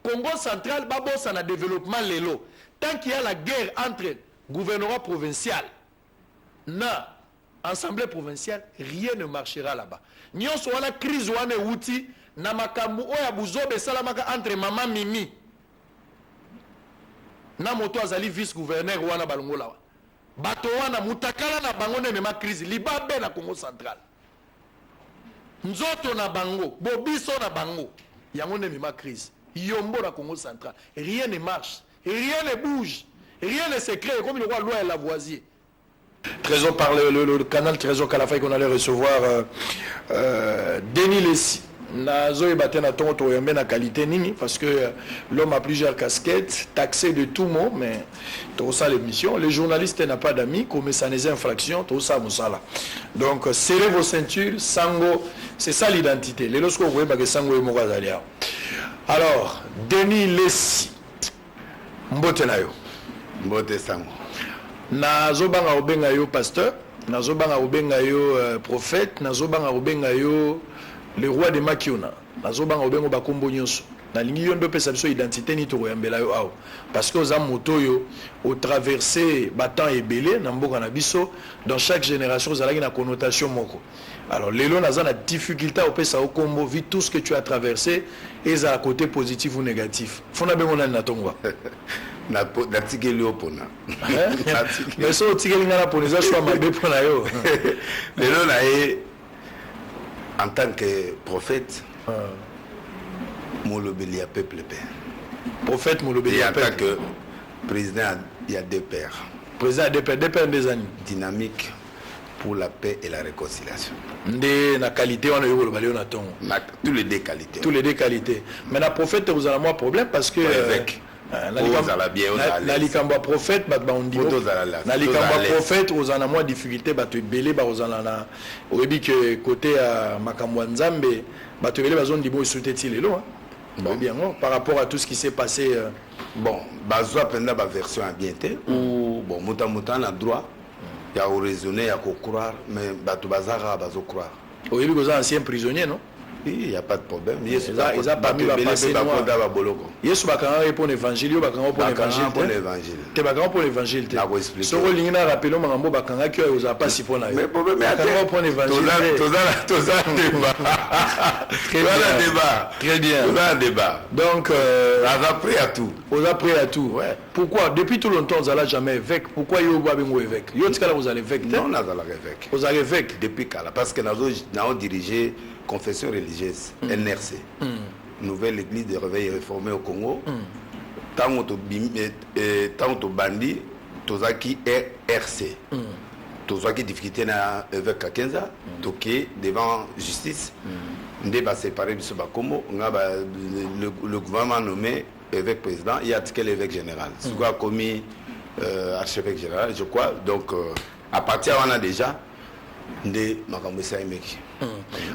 Congo central, ça na développement lelo. Tant qu'il y a la guerre entre gouvernement provincial na assemblée provinciale, rien ne marchera là-bas. Nous avons la crise wane outi na makambu oya buzobe salamaka entre maman Mimi na moto azali vice-gouverneur wana balongola. Bato wana mutakala na bango ne mema crise libabe na Congo central. Nzoto na bango, bobiso na bango. Yango ne mema crise. Yombo na Congo central. Rien ne marche, rien ne bouge, rien ne se crée comme le roi Loi et Lavoisier. Trésor par le canal Trésor Kalafay qu'on allait recevoir Denis Lessi. Nazo ebate na tongo to yembe na qualité nini parce que l'homme a plusieurs casquettes, taxé de tout mot, mais tout ça l'émission. Le journaliste n'a pas d'amis, commet des infractions, tout ça moussala. Donc serrez vos ceintures, sango, c'est ça l'identité. Les lorsque vous voyez que sango est mourazalia. Alors Denis Lessi, mbote na yo. Mbote sango. Nazo banga obenga yo pasteur, nazo banga obenga yo prophète, nazo banga obenga yo le roi de Makiona. Nazo banga obenga bakombo nyonso. Na lingi yondo pesa biso identité ni to yambela yo awo. Parce que oza moto yo au traverser battant et belé na mboka na biso dans chaque génération zalaki na connotation moko. Alors lelo naza na difficulté au pesa au kombo vu tout ce que tu as traversé et à côté positif ou négatif. Fona bengo na tongwa. Na tigeli opona. Mais so tigeli ngana pona za choix mabe pona yo. Lelo na e en tant que prophète Molobeli à peuple père. Prophète Molobeli à peuple. En tant que président, il y a deux pères. Président a deux pères des années. Dynamique pour la paix et la réconciliation. Ndé na qualité on a eu le balé on attend. Tous les deux qualités. Tous les deux qualités. Mais la prophète vous avez moins problème parce que na likamba prophète bat ba ondi na likamba prophète aux en a moins difficulté bat belé ba aux en a oyebi que côté à makambo nzambe bat belé ba zone dibo souté lelo hein bien par rapport à tout ce qui s'est passé bon bazwa penda ba version ambienté ou bon muta na droit il y a raisonner à croire mais bat bazara bazo croire oyebi que za ancien prisonnier non. Il n'y a pas de problème. Yesu bakanga pour l'évangile, bakanga pour l'évangile. Te bakanga pour l'évangile. Soko lingina rappelons mangambo bakanga qui oza pas si pour na. Mais problème est pour l'évangile. Toza débat. Très bien. Toza débat. Donc on a pris à tout. On a pris à tout. Ouais. Pourquoi depuis tout longtemps on n'a jamais évêque? Pourquoi yo ba bengo évêque? Yo tika vous allez évêque. Non, on a évêque. Vous allez évêque depuis kala parce que nous avons dirigé confession religieuse, NRC, nouvelle église de réveil réformée au Congo. Tant que bandi, tozaki RC. Tozaki difficulté na évêque à 15 ans, toqué devant justice. Ndeba séparé biso ba Congo, le gouvernement nommé évêque président, il y a quel évêque général. Ce a commis archevêque général, je crois. Donc à partir on a déjà de makambosa emeki.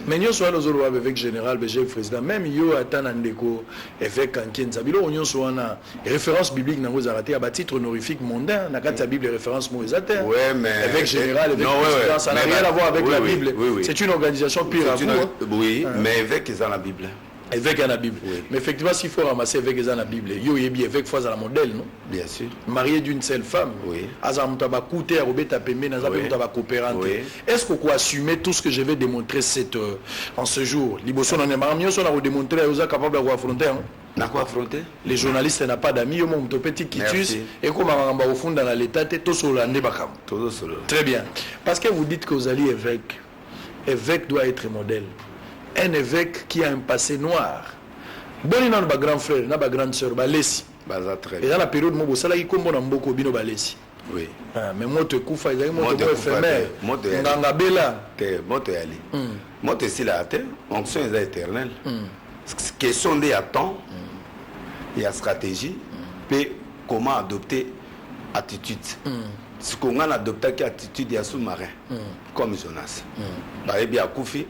Mais nous sommes nos autres évêques général, BG président, même yo atan andeko évêque Kankenza. Bilo nous sommes na référence biblique na vous arrêter à titre honorifique mondain, na kati Bible référence moïsate. Ouais, mais évêque général, évêque président, ça n'a rien à voir avec la Bible. C'est une organisation pure à vous. Oui, mais évêque est dans la Bible. Évêque dans la Bible. Oui. Mais effectivement, s'il faut ramasser évêque dans la Bible, yo yebi évêque fois à la modèle, non? Bien sûr. Marié d'une seule femme. Oui. Azamutaba coûté à Robeta Pembe, Nazabutaba coopérante. Est-ce qu'on peut assumer tout ce que je vais démontrer en ce jour? Liboson en est marmieux, on a démontré, on est capable d'affronter. N'a quoi affronter? Les journalistes n'ont pas d'amis, mon petit quitus, et comme on va au fond dans l'état, tout sur l'année bakam. Très bien. Parce que vous dites que vous allez évêque. Évêque doit être modèle. Un évêque qui a un passé noir. Bon, il y a un grand frère, il y a une grande soeur, Balesi. Et dans la période où il y a un beaucoup de Balesi. Oui. Mais moi, tu es koufa, il y a un mot éphémère. Ngangabela. Moto yali. Moto ici la terre, onction est éternelle. Question de temps, il y a stratégie, puis comment adopter attitude. Ce qu'on a adopté qui attitude, il y a sous-marin, comme Jonas. Il y a Koufi,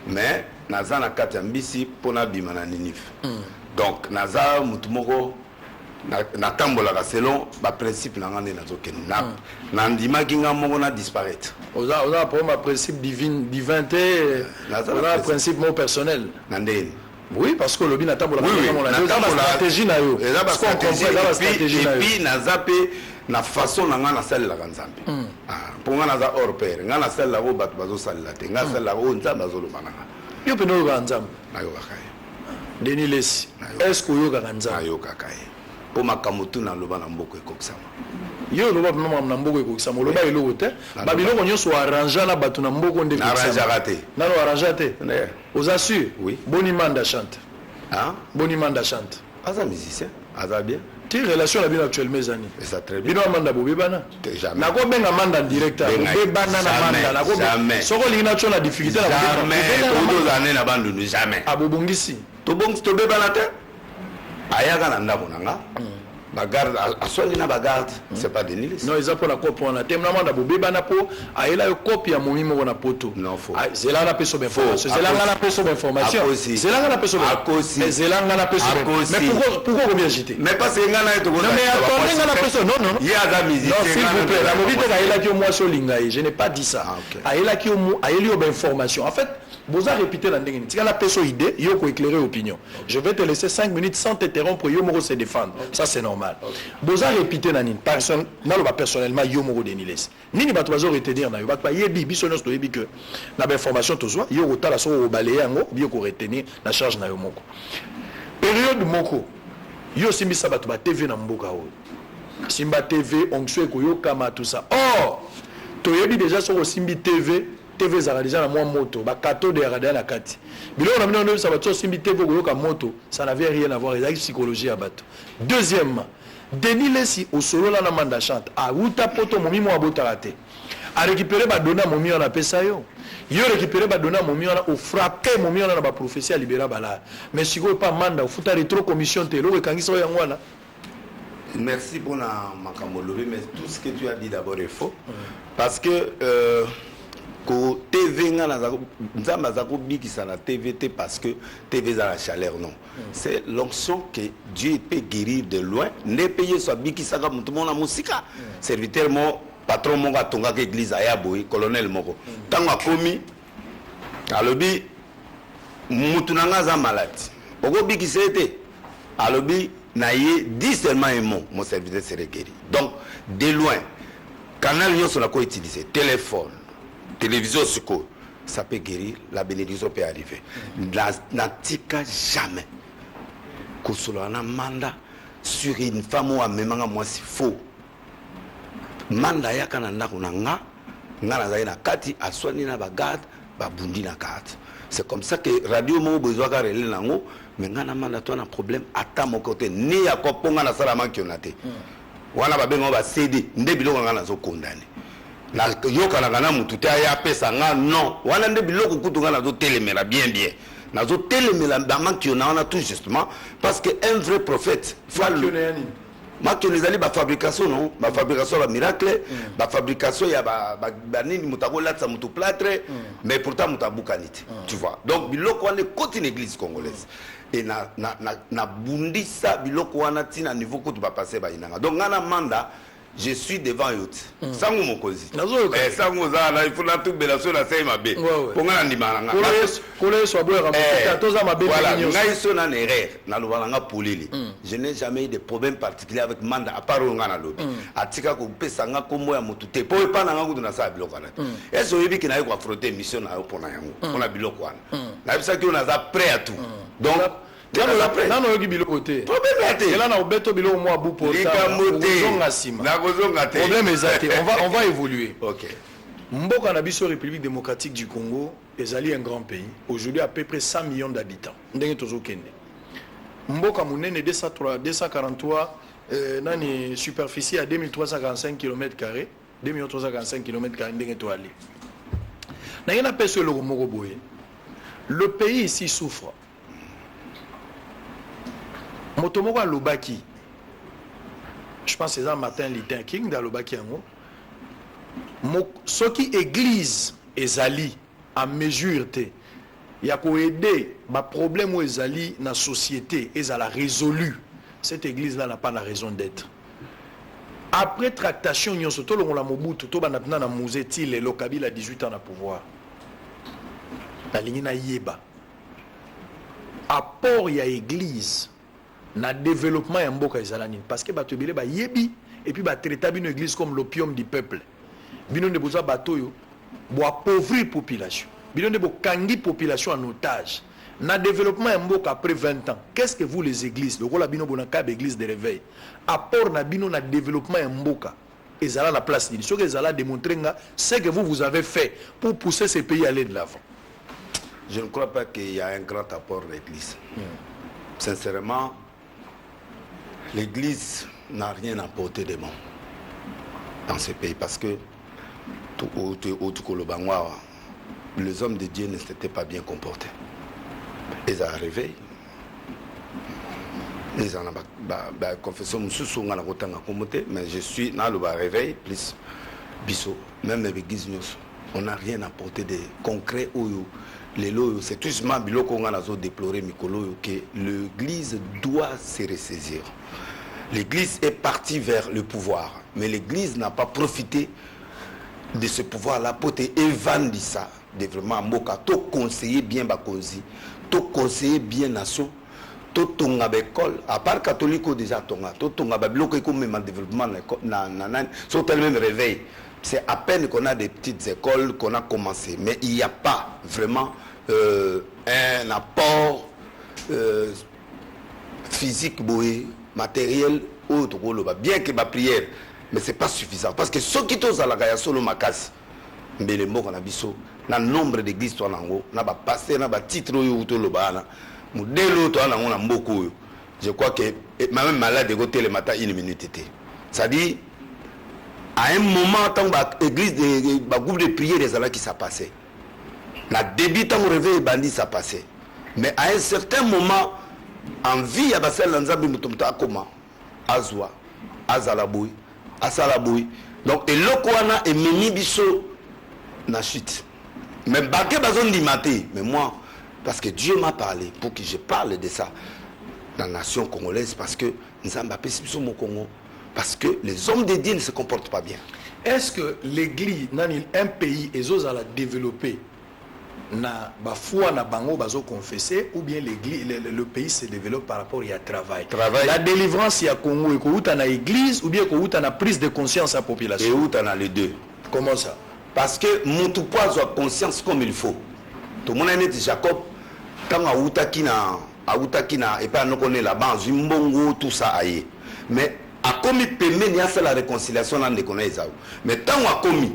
mais naza na kati ya mbisi pona bima na Ninive. Donc naza mutumoko na tambola selon ba principe na ngane na zokeni na ndima kinga moko na disparaître. Oza pour ma principe divinité, oza principe mon personnel. Nandeni. Oui, parce que le bin attend pour la stratégie na yo. Et puis nazape na façon na nga na salle la Nzambe. Pour nga naza hors pair, nga na salle la ro bat bazo salle la te, nga salle la ro Nzambe bazo lo bananga. Yo pe no ga Nzambe. Na yo kakaye. Denis Lesi. Est-ce que yo ga Nzambe? Na yo kakaye. Po makamutu na loba na mboko ekokisama. Yo loba mama na mboko ekokisama, loba eloko te. Ba biloko nyonso arranger na batu na mboko nde ekokisama. Na arranger te. Na lo arranger te. Aux assure. Oui. Bonimanda chante. Hein? Bonimanda chante. Aza musicien, aza bien. Tu relation la bien actuelle mes amis. Et ça très bien. Bino Amanda Bobebana. Jamais. Nako benga manda directeur. Bobebana na manda. Nako jamais. Soko lingina chona difficulté na jamais. Pour 2 années na bandu jamais. Abobongisi. To bongisi to bebana te. Ayaka na ndako nanga. Bagarde asoli na bagarde, c'est pas Denis Lesi. Non, ils ont pour la copie on a thème na manda Bobebana po ayela yo copie ya momi mo na poto. Non faux. Zela na peso d'information. Zela na peso d'information. Zela na peso d'information. Mais Zela na peso d'information. Mais pourquoi combien j'étais? Mais parce que ngana eto ko. Non mais attendez ngana peso non. Il y a la musique. Non, s'il vous plaît, la mobile ayela ki moi so lingaye. Je n'ai pas dit ça. Ayela ki ayeli yo information. En fait, vous avez répété la ndenge. Si la peso idée, yo ko éclairer opinion. Je vais te laisser 5 minutes sans t'interrompre yo moko se défendre. Ça c'est normal. Vous avez répété la nine. Personne, moi personnellement yo moko Denis Lesi. Nini bato bazo retenir na yo. Bato ba yebi biso nyonso to yebi que na ba information to zo yo kotala so ko balayer yango bio ko retenir na charge na yo moko. Période moko yo simbisa bato ba TV na mboka o. Simba TV onkswe ko yo kama tout ça. Or to yebi déjà so ko simbi TV za déjà na moi moto ba kato de radar la kati. Bilo na mino ça va to simbi TV ko yo ka moto, ça n'avait rien à voir avec psychologie à bato. Deuxièmement, Denis Lesi au solo la manda chante a uta poto momi mo abotarate. A récupérer ba dona momi on appelle ça yo. Yo récupérer ba dona momi on a au frapper momi on a ba prophétie libéra bala. Mais si ko pas manda futa rétro commission te lo kangisa yango wana. Merci pour la makamolobi, mais tout ce que tu as dit d'abord est faux. Parce que ko TV nzamba za ko bikisa na TVT parce que TV za la chaleur non. C'est l'onction que Dieu peut guérir de loin. Ne payer soit bikisa ka mutu mona musika. Serviteur mo patron mo ga tonga ke église aya boy colonel moko. Tanga komi alobi mutu nanga za malade. Oko bikisa ete alobi na ye dit seulement un mot, mon serviteur serait guéri. Donc de loin canal yo sur la ko utiliser téléphone télévision suko, ça peut guérir, la bénédiction peut arriver. N'atika jamais. Kosolana manda sur une femme ou un même moi c'est faux. Manda ya kananda kunanga, ngana zaina kati aswani na bagad, babundi na kati. C'est comme ça que radio mo besoin ka relé nango, mais ngana manda toi na problème ata mon côté ni ya koponga na salama kionate. Wana babenga ba CD, nde biloko ngana zo condamné. Na yoka na mutu te ya pesa nga non wana nde biloko kutunga na zo telemela bien na zo telemela bama ki on a tout justement parce que un vrai prophète Maki les ali ba fabrication non ba fabrication ba miracle ba fabrication ya ba nini mutabola tsa mutu plâtre mais pourtant mutabukanite tu vois donc biloko wana côté une église congolaise et na bundisa biloko wana tina niveau ko tu ba passer ba inanga donc ngana manda je suis devant yote sango mokozi sango za na il faut na tout belation na sai mabe ponga ndima nga kole so boye ramata toza mabe voilà ngai so na erreur na lobala nga polili je n'ai jamais eu de problème particulier avec manda à part nga na lobi atika ko pesa nga kombo ya mutu te po pa na nga kutu na sa biloko na eso yebi ki na yo ko affronter mission na yo pona yango pona biloko wana na bisa ki on a prêt à tout donc non yogi biloko te là na obeto biloko mo abu pour ça problème exact on va évoluer. OK. Mboka na biso République démocratique du Congo ezali un grand pays aujourd'hui à peu près 100 millions d'habitants ndenge tozokende mboka munene 243 nani superficie à 2345 km², 2345 km² ndenge to ali na yena peso le moko boye le pays ici souffre. Motomoko à Lobaki, je pense que c'est Martin Luther King dans Lobaki yango. Ce qui église ezali à mesure te ya ko aider ba problème où ezali na société ezala résolu. Cette église là n'a pas la raison d'être. Après tractation nyonso to longola Mobutu to banatna na Muzeti le Kabila 18 ans na pouvoir. Na lingi na yeba. apport ya église na développement ya mboka ezala nini parce que bato ebele bayebi et puis batraita bino église comme l'opium du peuple bino nde bozwa bato oyo boappauvrir population bino nde bokangi population en otage na développement ya mboka après 20 ans qu'est-ce que vous les églises lokola bino bonaka église de réveil apport na bino na développement ya mboka ezala la place nini soki ezala démontrer nga ce que vous avez fait pour pousser ces pays à aller de l'avant. Je ne crois pas qu'il y a un grand apport de l'église. Sincèrement, l'église n'a rien apporté de bon dans ce pays parce que les hommes de Dieu ne s'étaient pas bien comportés. Ils ont réveillé. Ils ont confessé mais je suis dans le réveil plus biso même l'église on n'a rien apporté de concret c'est tout simplement déplorer que l'église doit se ressaisir. L'église est partie vers le pouvoir mais l'église n'a pas profité de ce pouvoir là pour te évendre ça de vraiment moka to conseiller bien bakozi to conseiller bien nation to tonga l'école à part catholique déjà tonga to tonga babiloko iko même développement na sur tel même réveil c'est à peine qu'on a des petites écoles qu'on a commencé mais il n'y a pas vraiment un apport physique boé matériel autre bien que ma prière mais c'est pas suffisant parce que ceux qui tous à la gaya solo makasi mais les mots qu'on a biso na nombre d'églises toi nango na ba passer na ba titre yo to lobana modèle toi nango na mboko je crois que même malade de côté le matin une minute était ça dit à un moment tant ba église de ba groupe de prière des ala qui ça passait la début tant réveil bandit ça passait mais à un certain moment en vie ya basel nzambe mutomta comment azwa azalaboui asalaboui donc eloko wana ememi biso na chute mais baké bazon di maté mais moi parce que Dieu m'a parlé pour que je parle de ça dans la nation congolaise parce que nzamba pesi biso mo Congo parce que les hommes de Dieu ne se comportent pas bien. Est-ce que l'église un pays ezozala développer na bafua na bango bazo confesser ou bien l'église le pays se développe par rapport à travail. La délivrance ya Congo eko uta na église ou bien eko uta na prise de conscience à population. Et uta na les deux. Comment ça? Parce que mutu poids a conscience comme il faut. Tout le monde est Jacob quand a uta kina et pas nous connaît là-bas zimbongo tout ça aïe. Mais a commis paiement il a fait la réconciliation dans les connaît ça. Mais tant a commis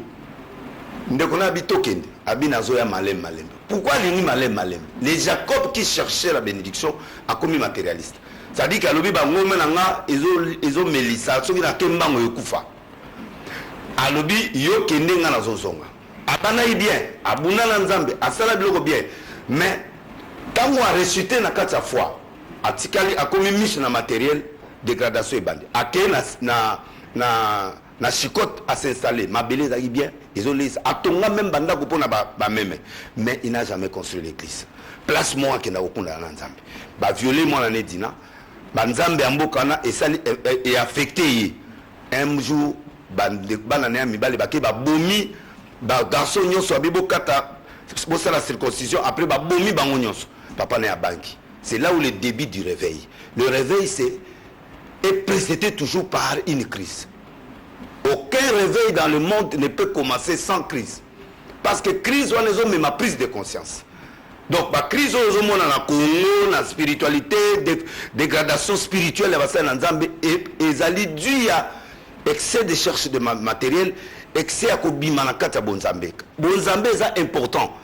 ndeko na bitokende abina zoya malem. Pourquoi l'ini malem? Les Jacob qui cherchaient la bénédiction a commis matérialiste. Ça dit qu'à l'obi bango menanga ezo melisa soki na kembango yokufa. A l'obi yo kende nga na zozonga. Abana bien, abuna na nzambe, asala biloko bien. Mais tango a ressuscité na kati ya foi, atikali a commis miche na matériel dégradation ebandi. Ake na chicote à s'installer, ma belle est bien, ils ont les atonga même banda kupona ba même, mais il n'a jamais construit l'église. Place moi qui n'a aucun nzambe. Ba violer moi l'année dina, ba nzambe ambokana et affecté un jour ba nane mibale ba ke ba bomi ba garçon nyonso abibo kata bo la circoncision après ba bomi bango nyonso papa na ya banki. C'est là où le début du réveil. Le réveil est précédé toujours par une crise. Aucun réveil dans le monde ne peut commencer sans crise. Parce que crise, on est même ma prise de conscience. Donc, la crise, on est dans la Congo, la spiritualité, dégradation spirituelle, et ça dû à excès de cherche de matériel, excès à Kobimanakata Bonzambe. Bonzambe est important.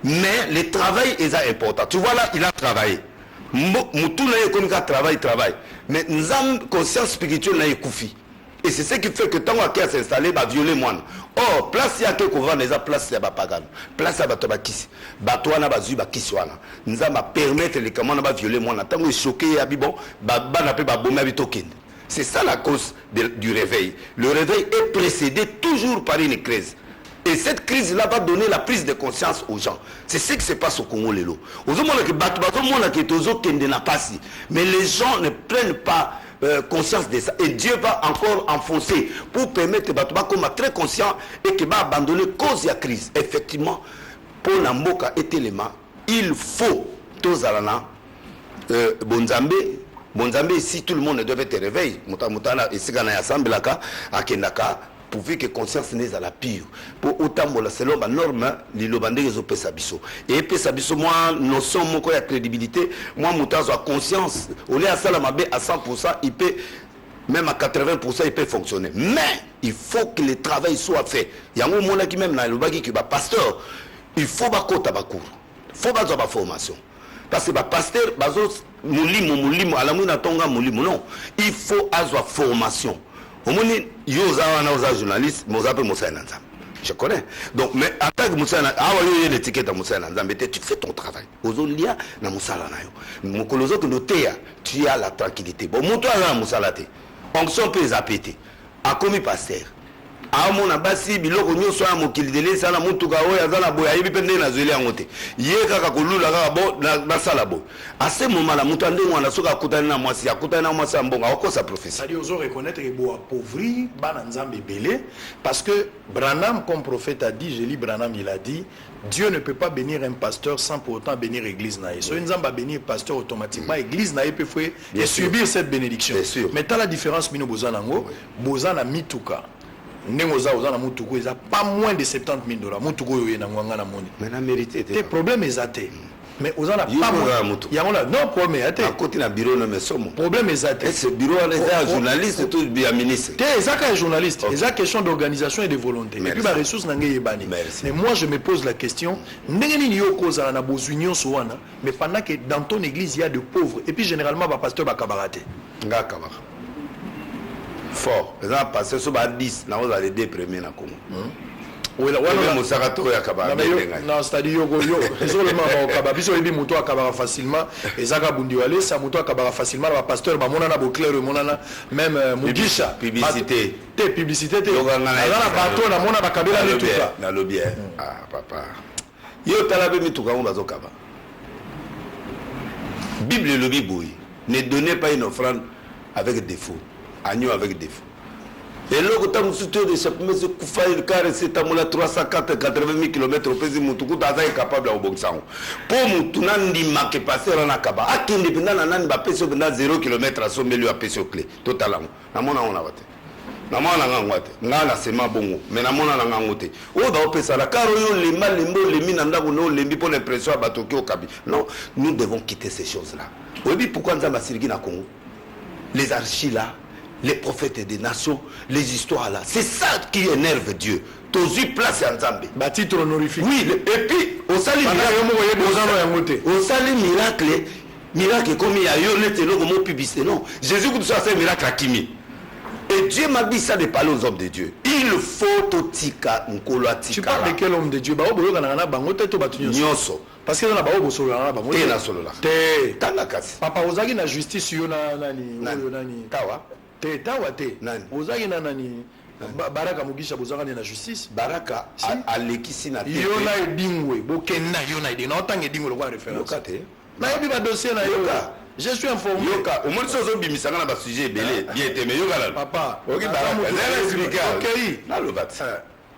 Mais le travail est important. Tu vois là, il a travaillé. Moutouna est comme travail. Mais nous avons conscience spirituelle, n'a koufi. Et c'est ce qui fait que tant qu'on s'est installé, va violer moi. Or, place ya ke ko vendre eza place ya bapagano. Place ya bato bakisi. Bato wana bazu bakisi wana. Nza ma permettre les comment va violer moi. Tango choqué ya bibon, ba na pe ba bomba bitokende. C'est ça la cause du réveil. Le réveil est précédé toujours par une crise. Et cette crise-là va donner la prise de conscience aux gens. C'est ce qui se passe au Congo lelo. Mais les gens ne prennent pas conscience de ça. Et Dieu va encore enfoncer pour permettre que les très conscient et qu'il va abandonner cause de la crise. Effectivement, pour la Mboka et Téléma, il faut tous Bonzambe, si tout le monde devait te réveiller, Moutana, et si on a assemblé là, à Kendaka, pourvu que conscience n'est à la pire. Pour autant, selon la norme, les lobandés, ils ont fait ça. Et puis ça, moi, notion, mon quoi, crédibilité, moi, Moutana, a conscience, on est à Salamabé à 100%, il peut, même à 80%, il peut fonctionner. Mais, il faut que le travail soit fait. Il y a un moment qui même, dans le bagui, qui va pasteur, il faut que tu aies il faut que tu aies formation. Parce que le pasteur, non, il faut avoir formation. Journaliste, je connais. Donc, mais en tant que Moussa, l'étiquette à Moussa, tu fais ton travail. Tu as la tranquillité. Bon, mon toit, Moussa, onction peut zapéter. A commis pasteur. A mon abasi biloko nyoso ya mokili dele sala mutuka oyo azala boya yebi pende na zweli yangote yeka ka kolula ka bo na sala bo à ce moment là mutu ande mwana soka akutana na mwasi mbonga okosa professeur c'est-à-dire ozo reconnaître que bo appauvri bana nzambe belé parce que Branham comme prophète a dit, je lis Branham, il a dit Dieu ne peut pas bénir un pasteur sans pour autant bénir l'église naïe. So une zamba bénir pasteur automatiquement l'église naïe peut faire et subir cette bénédiction. Mais t'as la différence mino bozanango bozana mituka Nengoza ozana mutuko ils a pas moins de 70 000 $. Mutuko yo na nganga na moni. Mais la mérité tes problèmes est athée. Mais ozana pas moins. Il y a non problème athée. À côté na bureau na mesomo. Problème est athée. Ce bureau les journalistes tout bien ministre. T'es ezaka journaliste, c'est question d'organisation et de volonté. Et puis ma ressource nangé yebani. Mais moi je me pose la question, ndenge ni yo kozala na bozunion sowana, mais pendant que dans ton église il y a de pauvres et puis généralement ba pasteur ba kabarate. Nga kabara. Fort. Les gens passent sur 10, là on a les deux premiers na Congo. Oui, là on non, c'est-à-dire yo seulement au Kaba, biso yebi muto akabara facilement, ezaka bundiwale, ça muto akabara facilement ba pasteur ba monana bo clair monana même Mugisha publicité. Té publicité té. Ala bato na mona ba kabela le tout ça. Na lobby. Ah papa. Yo talabe mituka on bazo Kaba. Bible le lobby boy. Ne donnez pas une offrande avec défaut. Agneau avec défaut. Et là, quand on se trouve de chaque mois, il carré c'est à 380 000 km au pays, mon tout est capable de bon sang. Pour mon tout n'andi marqué passer en akaba. À qui indépendant n'andi pas passer pendant 0 km à sommer lui à passer au clé. Totalement. Namona on a voté. Namona on a voté. Nala c'est ma bongo. Mais namona on a voté. Oh dans au ça la car les mal les mots les mines n'anda ou les mi pour l'impression à bateau au cabi. Non, nous devons quitter ces choses là. Oui, pourquoi nous avons Sirgi na Congo? Les archives là. Les prophètes des nations, les histoires là. C'est ça qui énerve Dieu. Tozu place en Zambie. Titre honorifique. Oui, et puis, au salut miracle comme il y a eu le publicité. Non, Jésus a fait un miracle à Kimi. Et Dieu m'a dit ça de parler aux hommes de Dieu. Il faut totika nkoloatika. Tu parles de quel homme de Dieu? Parce que dans la Bible, solo là, t'es na solo là. T'es Tanakasi. Papa ozaki na justice yo na nani? Nani? Tawa. T'es tawa t'es. Nani? Ozaki na nani? Baraka Mugisha bozaka na justice. Baraka alekisi na tete. Yo na edingwe, bokena yo na edingwe. Na otanga edingwe le quoi référence. Yoka te. Na yebi ba dossier na yoka. Je suis informé. Yoka, au moins sozo bimisanga na ba sujet belé, bien été mais yoka là. Papa. OK Baraka, là expliquer. OK. Na lo bat.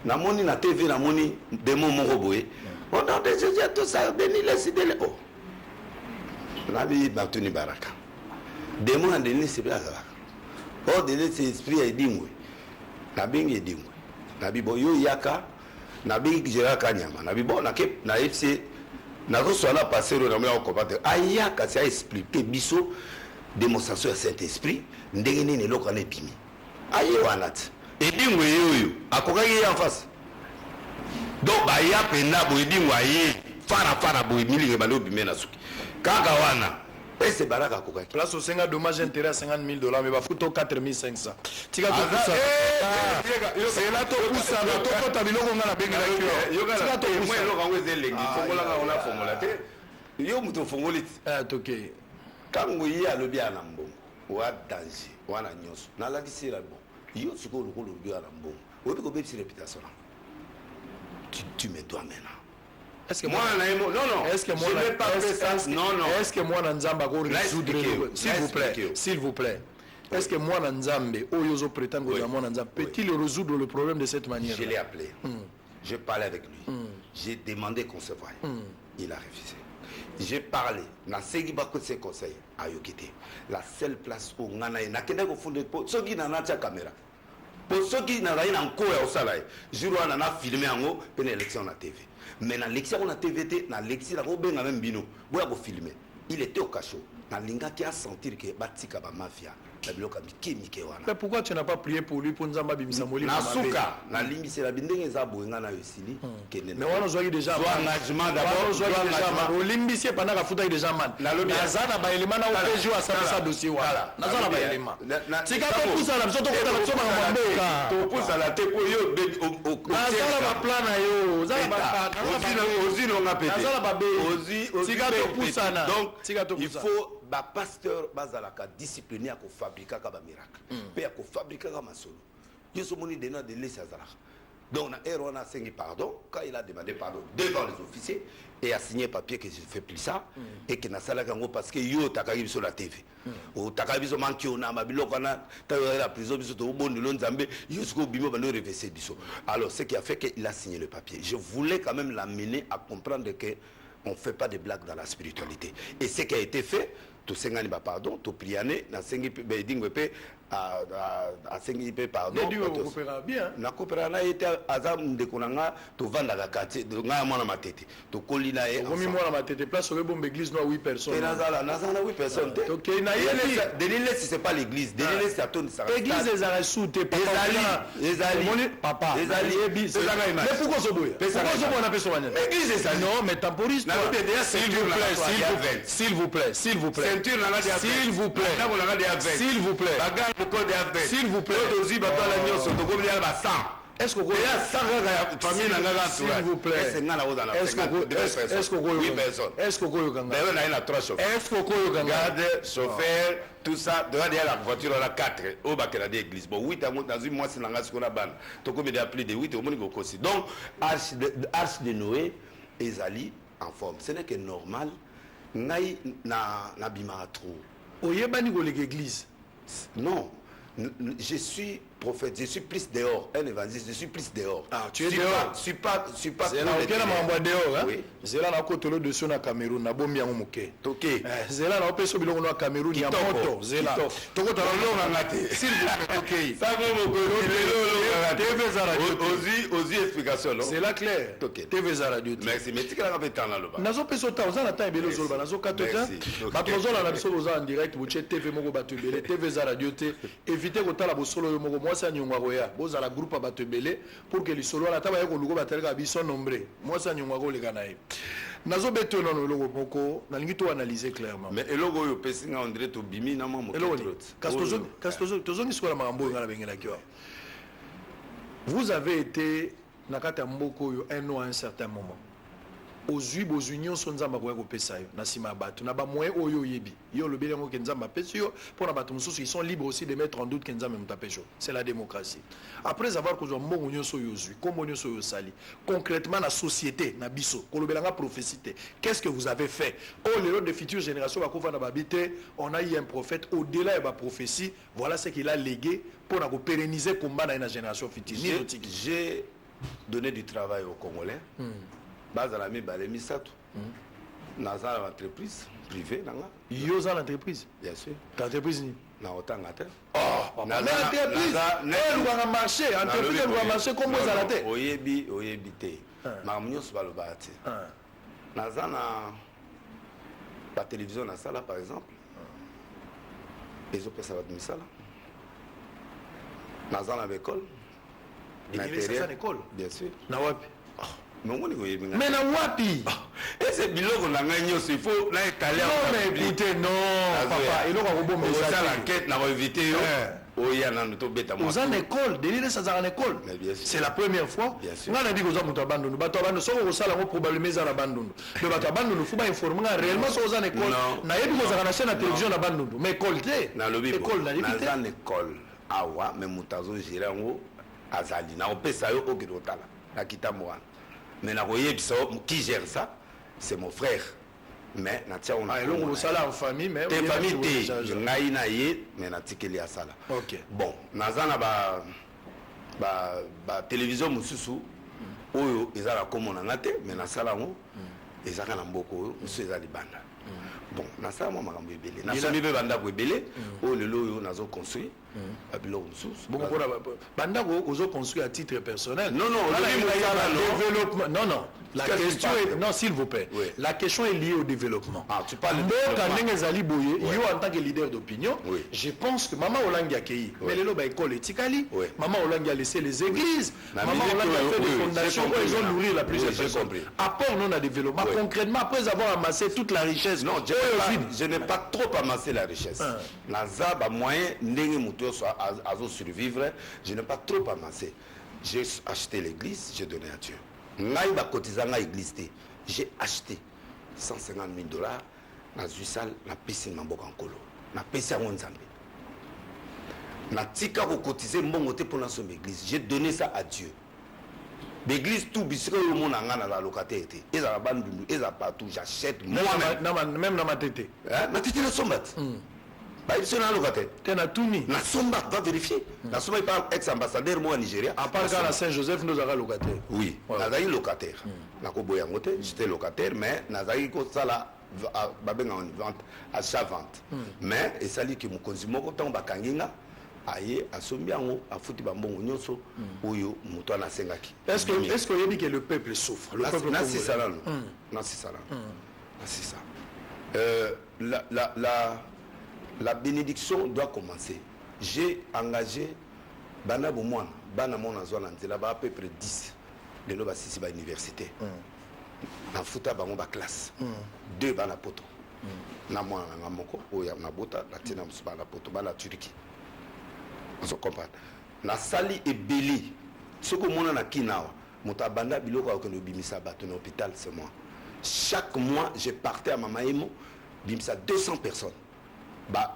Na moni na TV na moni démon moko boye. On a des Jésus tout ça béni les sidélé. Oh. Nabi Batuni Baraka. Démon a donné c'est bien ça. Oh donné c'est esprit et dingwe. Nabi ngedingwe. Nabi boyo yaka. Nabi jiraka nyama. Nabi bon na ke na FC na reçoit la passer na moi combattre. Ayaka ça expliquer biso démonstration de Saint-Esprit ndenge nini loko na epimi. Aye wanat. Edingwe yoyo akokaki en face. Donc bah ya pena bo edingwe aye fara bo emili ke balo bimena suki. Kaka wana c'est Baraka kokaki. Place au Senga dommage intérêt à 50 000 $, mais va foutre 4 500. Tika to poussa. C'est là to poussa, là to kota biloko ngala benga la kio. Tika to poussa. Moi lo ngwe zelengi. Fongola nga ona fongola te. Yo muto fongoliti. Ah toke. Kango yi alobi ana mbongo. Wa danger, wana nyoso. Na la disira bon. Yo siko lo lobi ana mbongo. Obi ko bepsi réputation. Tu me dois maintenant. Est-ce que moi non est-ce que moi je vais pas faire ça non est-ce que moi Nzamba go résoudre s'il vous plaît est-ce que moi Nzambe oyozo prétend que moi Nzamba peut-il résoudre le problème de cette manière? Je l'ai appelé. Je parlais avec lui. J'ai demandé qu'on se voie. Il a refusé. j'ai parlé na segi ba ko ses conseils ayokité la seule place où ngana na kende ko fondé po soki na na caméra po soki na ina nko ya osala jour wana na filmer yango pene élection na TV mais na élection na TV te na élection ko benga même bino boya ko filmer il était au cachot na linga qui a sentir que batika ba mafia la biloka mike wana. Mais pourquoi tu n'as pas prié pour lui pour nzamba bimisa molimo na suka na limbi c'est la bindenge za boyenga na yosili kene mais wana zoi déjà engagement d'abord zoi déjà man limbi c'est pendant ka futa déjà man nazana ba élément na opejo a ça dossier wala nazana ba élément tika ko pousa la biso to kota biso ba mboka to pousa la te ko yo nazala ba plan na yo zala ba ozi no ngapete nazala ba be ozi tika to pousa na donc il faut ba pasteur bazalaka discipliné à ko fabriquer ka ba miracle pe à ko fabriquer ka masolo yeso moni dena de laisser azalaka donc na erreur na sengi pardon quand il a demandé pardon devant les officiers et a signé papier que je fais plus ça et que na salaka ngo parce que yo takaki biso la TV o takaki biso manki ona mabiloko na ta la prison biso to bondi lo nzambe yeso bimo bando reverser biso alors ce qui a fait qu'il a signé le papier je voulais quand même l'amener à comprendre que on fait pas de blagues dans la spiritualité et ce qui a été fait to sengani ba pardon to priane na sengi be dingwe pe a sengi pe pardon to coopérer bien na coopérer na été azam de konanga to vanda la quartier de nga mona matete to kolina e komi mona matete place au bombe église no 8 personnes et nazala 8 personnes OK na yeli denile c'est pas l'église denile c'est aton ça église ezara soute ezali papa ezali mais pourquoi so boya pourquoi so bona peso banya église ezali non mais temporise toi s'il vous plaît s'il vous plaît ceinture na dia s'il vous plaît s'il vous plaît bagarre ko dia avec s'il vous plaît dozi ba la nyoso to ko bia ba 100 est-ce que il y a 100 gars famille na ngaka s'il vous plaît est-ce ngana oza na est-ce que oui personne est-ce que koyo kanga ben on a une 3 chauffeurs est-ce que koyo kanga garde chauffeur tout ça doit dire la voiture la 4 au bakela de église bon 8 amour dans une mois c'est nanga sikona ban to ko me plus de 8 au moni ko aussi donc arche de Noé ezali en forme ce n'est que normal ngai na bima trop oyebani ko l'église non je suis prophète je suis plus dehors un évangéliste je suis plus dehors tu es dehors je suis pas c'est là auquel mambo dehors hein oui c'est là na kotolo de sona Cameroun na bombi yango moke toké c'est là na opeso biloko na Cameroun ya moto c'est là toko to lo ngate s'il vous plaît OK ça va mon gars TV za radio ozi explication non c'est là clair TV za radio merci mais tikala ka petana lo ba nazo peso ta oza na ta ebelo zo ba nazo katota bato zo na biso oza en direct buche TV moko bato ebele TV za radio te éviter ko tala bosolo yo moko mwasi anyongwa koya boza la groupe bato ebele pour que lisolo na taba yeko luko bataleka biso nombre mwasi anyongwa ko leka nae nazo beto non eloko moko nalingi to analyser clairement mais eloko yo pesinga on dirait to bimi na mo kastozo tozongi sikola makambo ngala bengela kiwa vous avez été nakata mboko yo un an à un certain moment aux unions sont nzamba ko pesa yo na sima bato na ba moyen oyo yebi yo le belengo ke nzamba pesa yo pour na bato mususu ils sont libres aussi de mettre en doute que nzamba mutapejo c'est la démocratie après avoir ko zo mbongo nyonso yo zui comme nyonso yo sali concrètement la société na biso ko le belanga prophétie qu'est-ce que vous avez fait oh les de futures générations ba ko na babité on a eu un prophète au-delà de la prophétie voilà ce qu'il a légué pour na ko pérenniser combat na une génération future j'ai donné du travail aux Congolais bazala mi balé misato naza entreprise privée nanga yo za l'entreprise bien sûr l'entreprise ni na otanga te mais entreprise elle doit marcher entreprise doit marcher comme vous allez te oyebi te mamunyo baloba te naza na la télévision na sala par exemple ezopesa bato misala naza na école na école bien sûr na wapi mais na wapi et c'est biloko na ngai nyonso il faut na étaler non mais écoutez non papa eloko ko bombe ça la quête na éviter yo oya na to beta moi aux en école délire ça en école c'est la première fois ngana dit aux muto abandonné bato abandonné so ko sala ko probablement za abandonné le bato abandonné faut pas informer réellement so aux en école na yebi ko za na chaîne na télévision abandonné mais école té école na yebi té na école awa mais mutazo gérer ngo azali na opesa yo okidotala na kitamwana mais qui gère ça c'est mon frère mais natia on a longo sala en famille mais tes famille te ngai na ye mais na tikeli asala OK bon nazana ba télévision mususu oyo ezala comme on ngate mais na sala ngo ezaka na mboko musu eza libanda. Bon, na ça moi makambo ebele. Na somi be banda ko ebele, o lelo yo nazo construire biloko mususu. Bon ko banda ko ozo construire à titre personnel. Non non, développement. Non non, la question est non s'il vous plaît. Oui. La question est liée au développement. Ah, tu parles de développement. Yo en tant que leader d'opinion, je pense que Maman Olangi a accueilli. Mais lelo ba école etikali, Maman Olangi a laissé les églises, Maman Olangi a fait des fondations où ils ont nourri la plusieurs personnes. Apport non à développement concrètement après avoir amassé toute la richesse. Non, je n'ai pas trop amassé la richesse. Naza ba moyen ndenge muto soit à survivre, je n'ai pas trop amassé. J'ai acheté l'église, j'ai donné à Dieu. Naï ba kotizanga église, j'ai acheté 150 000 $. Na Zuissal, na piscine Mamboka Nkolo. Na piscine Nzambe. Na tika ko cotiser mbongo te pour la son église. J'ai donné ça à Dieu. L'église tout bisque au monde en la locataire était. Ils ont abandonné, ils ont partout. J'achète moi-même. Même dans ma tête. Ma tête est sombat. Bah ils sont en locataire. Tu as tout mis. Na sombat, va vérifier. La sombat est ex-ambassadeur moi en Nigeria. À part quand à Saint-Joseph nous avons locataire. Oui. Nazaï locataire. Na ko boyangote, j'étais locataire mais Nazaï ko sala babenga en vente à sa vente. Mais et ça dit que mon consumo ko tant bakanginga. Aye asombi yango afuti bambongo nyonso oyo muto anasengaki. Est-ce que vous dit que le peuple souffre? Le peuple non c'est ça là. Non c'est ça là. C'est ça. La bénédiction doit commencer. J'ai engagé bana bomwana bana mona zona nzela ba à peu près 10 de lo ba sisi ba université. Na futa bango ba classe. 2 bana poto. Na mwana nga moko oya na bota la tina msuba la poto ba la Turquie. On se comprend. La sali est belé. Ce que mon a kinawa, mon tabanda biloko a connu bimisa bateau dans l'hôpital, c'est moi. Chaque mois, je partais à Mamaïmo, bimisa 200 personnes. Bah,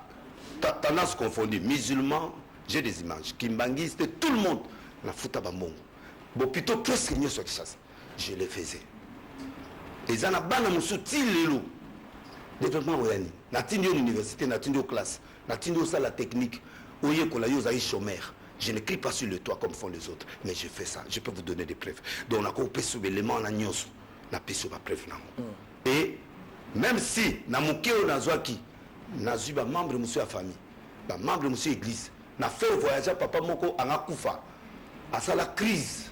tendance confondue, musulmans, j'ai des images. Kimbangi, c'était tout le monde. La fouta bambongo. Bon, plutôt presque mieux sur chasse. Je les faisais. Et ça n'a pas de soutil les loups. Développement oyani. Natindi à l'université, natindi aux classes, natindi au salle technique. Je ne crie pas sur le toit comme font les autres, mais je fais ça. Je peux vous donner des preuves. Donc, on a coupé sous l'élément en agneau. On a pris sur ma preuve. Et même si, na mukeo na zwaki, na zuba membre de la famille, na membre de l'église, na fait voyager papa moko en akufa, à ça la crise.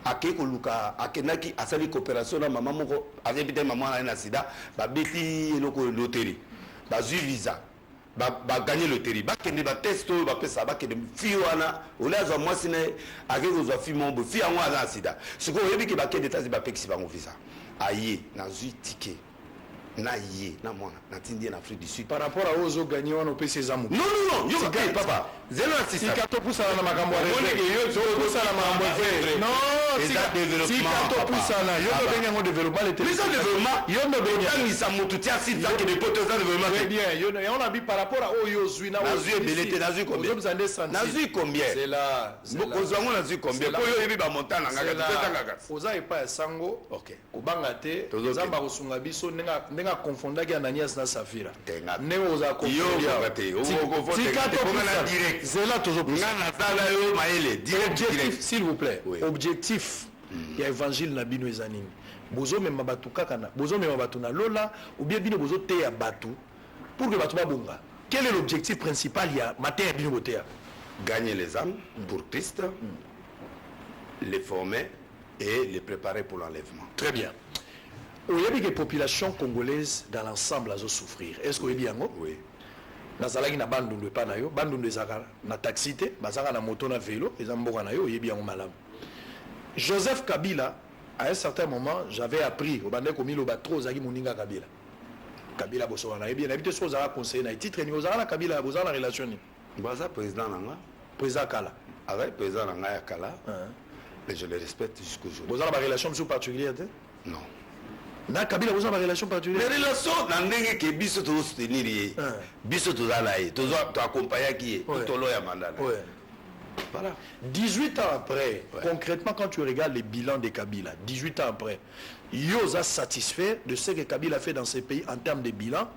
Akeko luka akenaki asali coopération na maman moko avec peut-être maman na sida, ba beti loko loterie, ba zu visa. Ba gagner le terri ba kende ba testo ba pesa ba kende fi wana olaza mwasi ne akeko zo fi mombo fi anwa za sida siko yebi ki ba kende tazi ba pexi ba visa aye na zui ticket na ye na mwana na tindi en Afrique du Sud par rapport à ozo gagner on peut ses amours. Non yo ba papa 0,6 si kato pusa na makambo ya yo zo pusa na makambo ya non si kato pusa na yo do benga ngo développement le développement yo no benga ni sa motu tia si za ke de potes za développement très bien yo on a vu par rapport à oyo zui na ozo belete na zui combien na zui combien c'est là ozo ngo na zui combien ko yo yebi ba montagne ngaka tanga oza epa sango OK kubanga te zamba kosunga biso nenga confondaki Ananias na Safira ndenge oza zela toujours s'il vous plaît objectif ya évangile na bino ezanini bozo mema batu kaka na bozo mema batu na lola ou bien bino bozo te ya batu pour que batu babonga. Quel est l'objectif principal ya matin ya bino botea? Gagner les âmes pour Christ, les former et les préparer pour l'enlèvement. Très bien. Il y a des populations congolaises dans l'ensemble à souffrir. Est-ce que vous avez dit? Oui. Nazalaki na bandundu pa na yo, bandundu ezaka na taxi te, bazaka na moto na vélo, ezamboka na yo, yebi yango malamu. Joseph Kabila, à un certain moment, j'avais appris au bandé comme il a trop zaki moninga Kabila. Kabila boso na yebi, na habité so zaka conseiller na titre ni ozaka na Kabila, bozaka na relation ni. Baza président nanga. Président Kala. Avec président nanga ya Kala. Mais je le respecte jusqu'au jour. Bozaka na relation sur particulière te? Non. Na Kabila vous avez une relation particulière. Les relations n'andenge que biso to soutenir ye. Biso to zala ye, to accompagner qui est tout lo ya mandala. Voilà. 18 ans après, concrètement quand tu regardes les bilans de Kabila, 18 ans après, Yosa satisfait de ce que Kabila a fait dans ces pays en termes de bilan.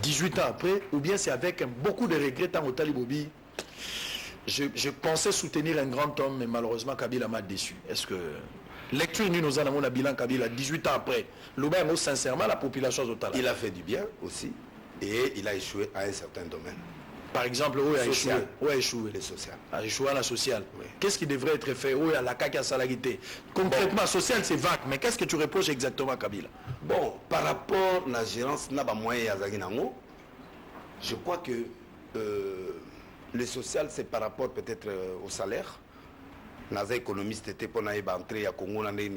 18 ans après, ou bien c'est avec beaucoup de regrets tant au Talibobi. Je pensais soutenir un grand homme, mais malheureusement Kabila m'a déçu. Est-ce que Lecture nous nous avons un bilan Kabila 18 ans après. L'Oubert, sincèrement, la population totale. Il a fait du bien aussi et il a échoué à un certain domaine. Par exemple, où a échoué? Où a échoué? Le social. A échoué à la sociale. Oui. Qu'est-ce qui devrait être fait? Où a la caca salagité? Concrètement, social, c'est vague. Mais qu'est-ce que tu reproches exactement, Kabila? Bon, par rapport à la gérance, je crois que le social, c'est par rapport peut-être au salaire. Les économistes étaient pour entrer à Congo, mais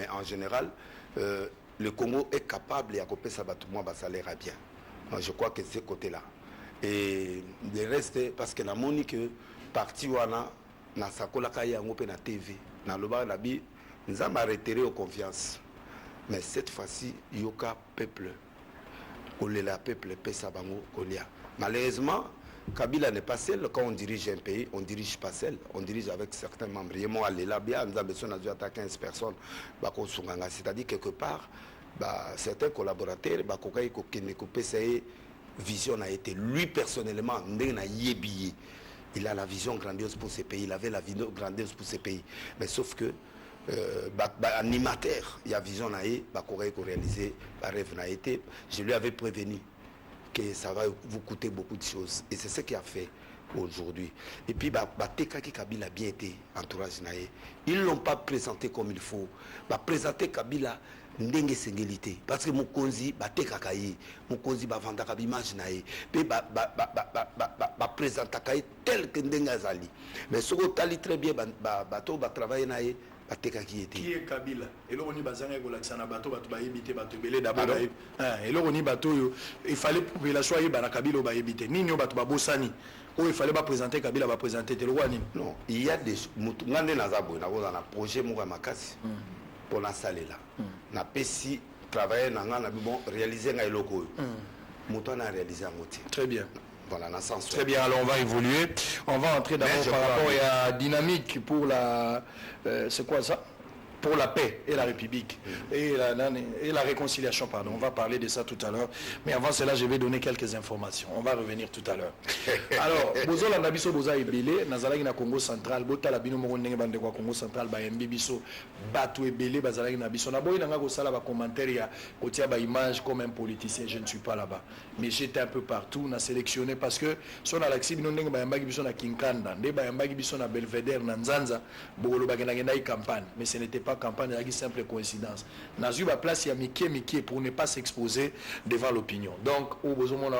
en général, le Congo est capable de couper sa salaire à bien. Donc, je crois que c'est ce côté-là. Et le reste, parce que la monique parti wana na sakola kaya ngope na TV na loba na bi nous avons retiré aux confiance. Mais cette fois-ci yoka peuple kolela peuple pesa bango kolia. Malheureusement Kabila n'est pas seul. Quand on dirige un pays, on ne dirige pas seul. On dirige avec certains membres. Et moi, là, bien, nous avons attaqué 15 personnes. C'est-à-dire, quelque part, certains collaborateurs, vision a été, lui personnellement, il a la vision grandiose pour ces pays. Il avait la vision grandiose pour ces pays. Mais sauf que, animateur, il y a vision a réalisé, rêve n'a été. Je lui avais prévenu que ça va vous coûter beaucoup de choses. Et c'est ce qu'il a fait aujourd'hui. Et puis, Tekaki Kabila a bien été entourage. Ils ne l'ont pas présenté comme il faut. Présenter Kabila ndenge singélité. Parce que Mokonzi, Tekakayi, Mokonzi, Vandaka, image naïe. Puis, présenter tel que ndenge azali. Mais ce que tu très bien, travailler naïe. Qui est Kabila? Et là on y bazanga na bateau bato ba yebite bato belé d'abord. Et là on y bateau il fallait pour la choix yeba Kabila ba yebite. Nino bato ba bosani. Où il fallait pas présenter Kabila ba présenter te loi nini? Non, il y a des ngande na zabo na ko na projet mo makasi pour la salle là. Na pesi travailler na ngana bon réaliser nga eloko. Muto na réaliser en moti. Très bien. Voilà, dans sens. Très bien, alors on va évoluer. On va entrer d'abord par rapport à la dynamique pour la... c'est quoi ça? Pour la paix et la République et la réconciliation, pardon. On va parler de ça tout à l'heure. Mais avant cela, je vais donner quelques informations. On va revenir tout à l'heure. Alors, Bozo la Nabiso Boza Ebele, Nazalagi na Congo central, Bota la Bino Moronenge Bande kwa Congo central, ba Mbibiso, Batu Ebele, Bazalagi Nabiso. Na boy nanga ko sala ba commentaire ya kotia ba image comme un politicien. Je ne suis pas là-bas. Mais j'étais un peu partout, on a sélectionné parce que son Alexis Bino Ndenge ba Mbagi Biso na Kinkanda, Nde ba Mbagi Biso na Belvedere na Nzanza, Bogolo Bagena campagne. Mais ce n'était pas campagne, il y a une simple coïncidence. Dans une place, il y a Mickey pour ne pas s'exposer devant l'opinion. Donc, au besoin on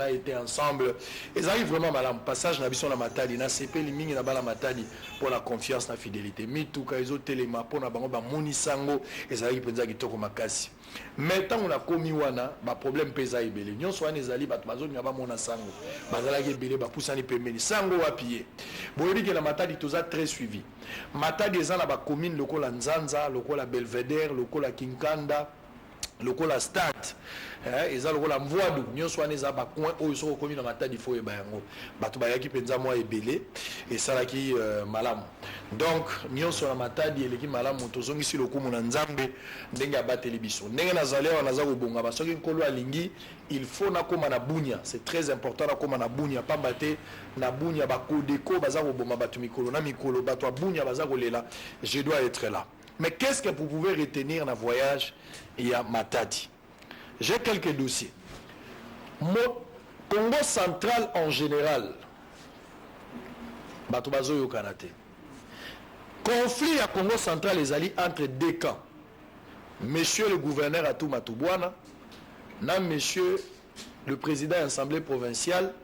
a été ensemble. Ils arrivent vraiment à un passage, na matadi, na CP liming na bala matadi pour la confiance, la fidélité. Mituka izo telema pour na bango ba monisango, ils arrivent penza kitoko makasi. Maintenant on a commis wana, ba problème pesa ibele. Nyon so wana ezali ba bazo nyaba mona sango. Bazala ke belé ba pusani pembeni sango wapié. Boyebi ke na matadi toza très suivi. Matadi ezana ba commune lokola Nzanza, lokola Belvedere, lokola Kinkanda, lokola Stade, eza lokola Mvoadu, nyonso wana eza ba coin oyo soko komi na matadi fo eba yango. Bato bayaki penza mwa ebele et salaki malamu. Donc nyonso na matadi eleki malamu tozongisi lokumu na Nzambe ndenge abateli biso. Ndenge nazali wana naza kobonga ba soki nkolo alingi, il faut na koma na bunya, c'est très important na koma na bunya pamba te na bunya ba kodeko baza koboma bato mikolo na mikolo bato bunya baza kolela, je dois être là. Mais qu'est-ce que vous pouvez retenir dans le voyage? Il y a Matadi. J'ai quelques dossiers. Congo central en général. Batubazo yo Kanate. Conflit à Congo central les alliés entre deux camps. Monsieur le gouverneur Atou Matubwana, monsieur le président de l'Assemblée provinciale,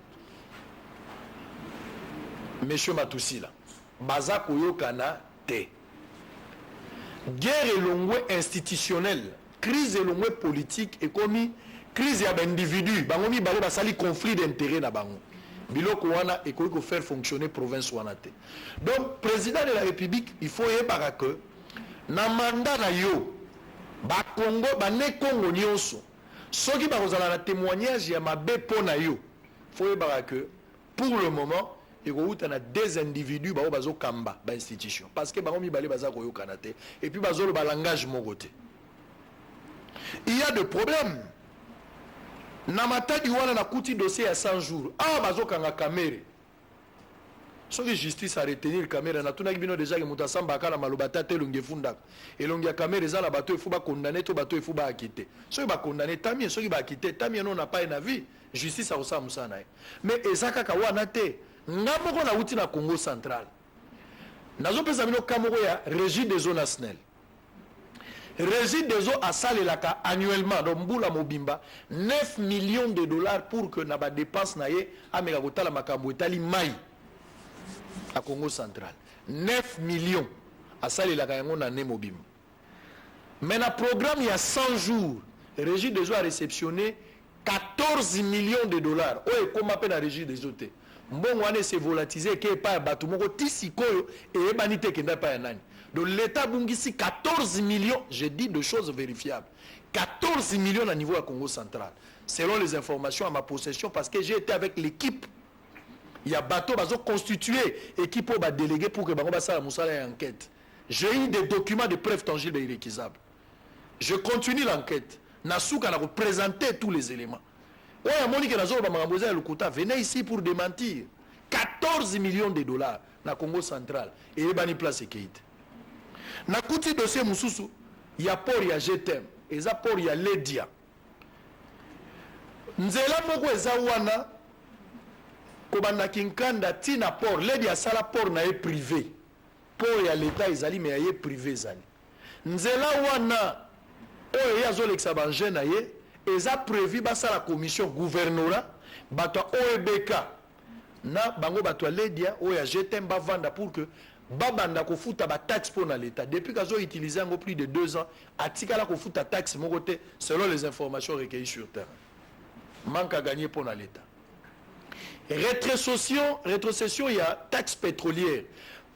monsieur Matousila. Bazako yo Kanate. Guerre elongwe institutionnelle, crise elongwe politique et comme crise ya d'individu, bangomi bale basali conflit d'intérêt na bango. Biloko wana et ko faire fonctionner province wana te. Donc président de la République, il faut yeba que na mandat na yo ba Congo ba ne Congo nyonso. Soki ba kozala na témoignage ya mabe pona yo. Faut yeba que pour le moment et y a des individus qui sont kamba ba institution parce que bango mibale baza koyo kanate et puis bazo le langage mon côté. Il y a des problèmes. Na matadi wana na kuti dossier à 100 jours. Ah bazo kanga kamere. Ce que justice a retenir caméra na tuna bino déjà que mutasamba kala malobata te longue funda et longue caméra za la bateau il faut pas condamner to bateau il faut pas acquitter ceux qui ba condamner tamien ceux qui ba acquitter tamien non n'a pas une avis justice a osa musana mais ezaka ka wana te ngaboko na uti na Congo central nazo pesa bino kamoko ya régie des eaux nationales régie des eaux a salelaka annuellement donc mbula mobimba 9 millions de dollars pour que na ba dépense na ye ameka kotala makambo etali mai à Congo central 9 millions à salelaka yango na ne mobimba mais na programme il y a 100 jours régie des eaux a réceptionné 14 millions de dollars oyo ekoma pe na régie des eaux te mbongo wana se volatiser ke pa bato moko tisikoyo et ebani te kenda pa ya nani donc l'état bungisi 14 millions je dis de choses vérifiables 14 millions à niveau à Congo central selon les informations à ma possession parce que j'ai été avec l'équipe il y a bateau bazo constitué équipe au ba délégué pour que bango basala musala enquête j'ai eu des documents de preuves tangibles et irrécusables je continue l'enquête nasuka na représenter tous les éléments. Oya Monique Nazo Bamagamboza Lukuta venez ici pour démentir 14 millions de dollars na Congo central et ebani place Keït. Na kuti dossier mususu il y a port il y a GTM et za port il y a Ledia. Nzela moko eza wana kobanda kinkanda tina port Ledia sala port na e privé. Port ya l'état ezali mais ya privé ezali. Nzela wana oyo yazo leksa banje na ye eza prévu basa la commission gouvernorat bato OEBK na bango bato Ledia oyo ya GTM ba vanda pour que babanda ko futa ba taxe pour na l'état depuis kazo utiliser ngo plus de 2 ans atikala ko futa taxe moko te selon les informations recueillies sur terrain manque à gagner pour na l'état rétrocession il y a taxe pétrolière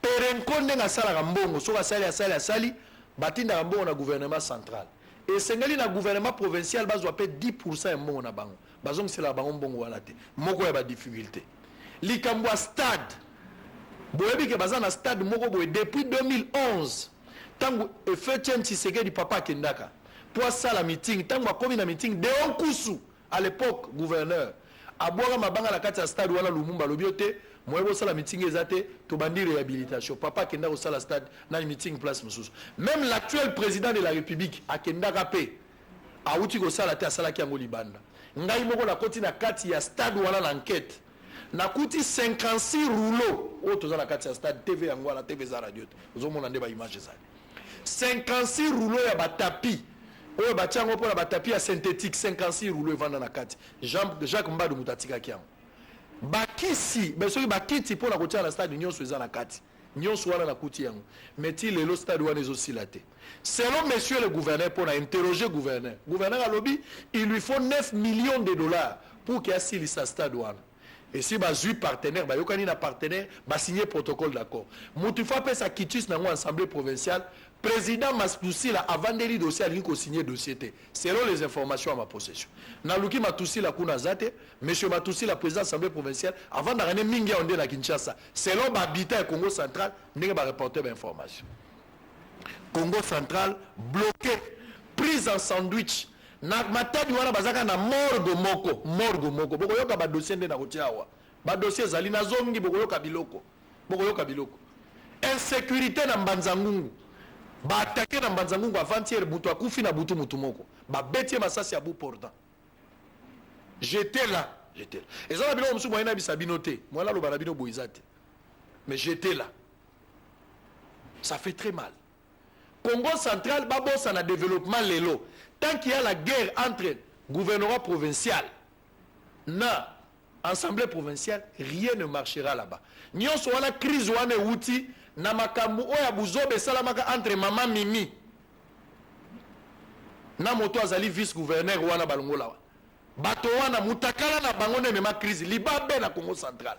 perenkonde nga sala mbongo soka sali batinda mbongo na gouvernement central et sengali na gouvernement provincial bazwa pe 10% ya mbongo na bango bazong c'est la bango mbongo wana te moko ya ba difficulté likambo stade boyebi ke bazana stade moko boye depuis 2011 tango efetchen Tshisekedi papa kendaka pour ça la meeting tango akomi na meeting de Onkusu à l'époque gouverneur abwaka mabanga la kati ya stade wana Lumumba lobiote moyebo sala meeting ezate to bandi réhabilitation papa kenda ko sala stade na meeting place mususu même l'actuel président de la république akenda kapé auti ko sala te asala ki yango libanda ngai moko na koti na kati ya stade wana na enquête na kuti 56 rouleaux o to za kati ya stade TV yango na TV za radio ozo mona nde ba image za 56 rouleaux ya batapi oyo batiango pona batapi ya synthétique 56 rouleaux evanda na kati Jacques Mbadu mutatika kiango bakisi besoki bakiti pona kotia na stade nyonso eza na kati nyonso wana na kuti yango meti lelo stade wana ezosila te selon monsieur le gouverneur pona interroger gouverneur alobi il lui faut 9 millions de dollars pour qu'il asilisa stade wana et si bazui partenaire bayokani na partenaire ba signer protocole d'accord mutu fa pesa kitis na assemblée provinciale président Mastusila avant de dossier alingi ko signer dossier te selon les informations à ma possession na luki Matusila kuna zate monsieur Matusila président assemblée provinciale avant d'arrêter mingi onde na Kinshasa selon ba habitat Congo central ndenge ba reporter ba information Congo central bloqué prise en sandwich na matadi wana bazaka na morgue moko boko yoka ba dossier nde na kotiawa ba dossier zali na zongi boko yoka biloko insécurité na Mbanzangungu ba attaquer na Mbanzangungu avant-hier butu akufi na butu moko ba betie masasi ya bout portant j'étais là et ça bino musu moyena bisabinoté moi là lo banabino boizate mais j'étais là ça fait très mal Congo central babosa na développement lelo tant qu'il y a la guerre entre gouvernement provincial na assemblée provinciale rien ne marchera là-bas nyonso wana crise wana outi na makambu oya buzobe salamaka entre mama Mimi na moto azali vice gouverneur wana balongola bato wana mutakala na bango ne mema crise libabe na Congo central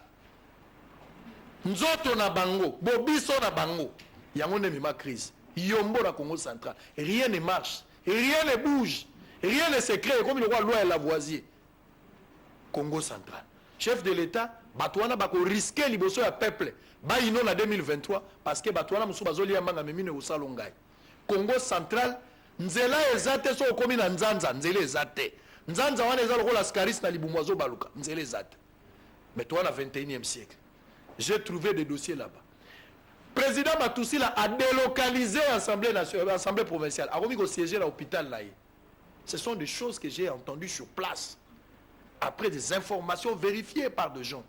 nzoto na bango bobiso na bango yango ne mema crise yombo na Congo central rien ne marche rien ne bouge rien ne se crée comme le roi loi et Lavoisier Congo central chef de l'état batouana bako risquer liboso ya peuple ba ino na 2023 parce que batouana musu bazoli ya manga memine usalongai Congo central nzela ezate so komi na nzanza nzela ezate nzanza wana ezalo ko la scaris na libumwazo baluka nzela ezate mais toi na 21e siècle J'ai trouvé des dossiers là-bas. Président Matoussi a délocalisé l'Assemblée provinciale. A remis au siège à l'hôpital là. Ce sont des choses que j'ai entendues sur place. Après des informations vérifiées par des gens.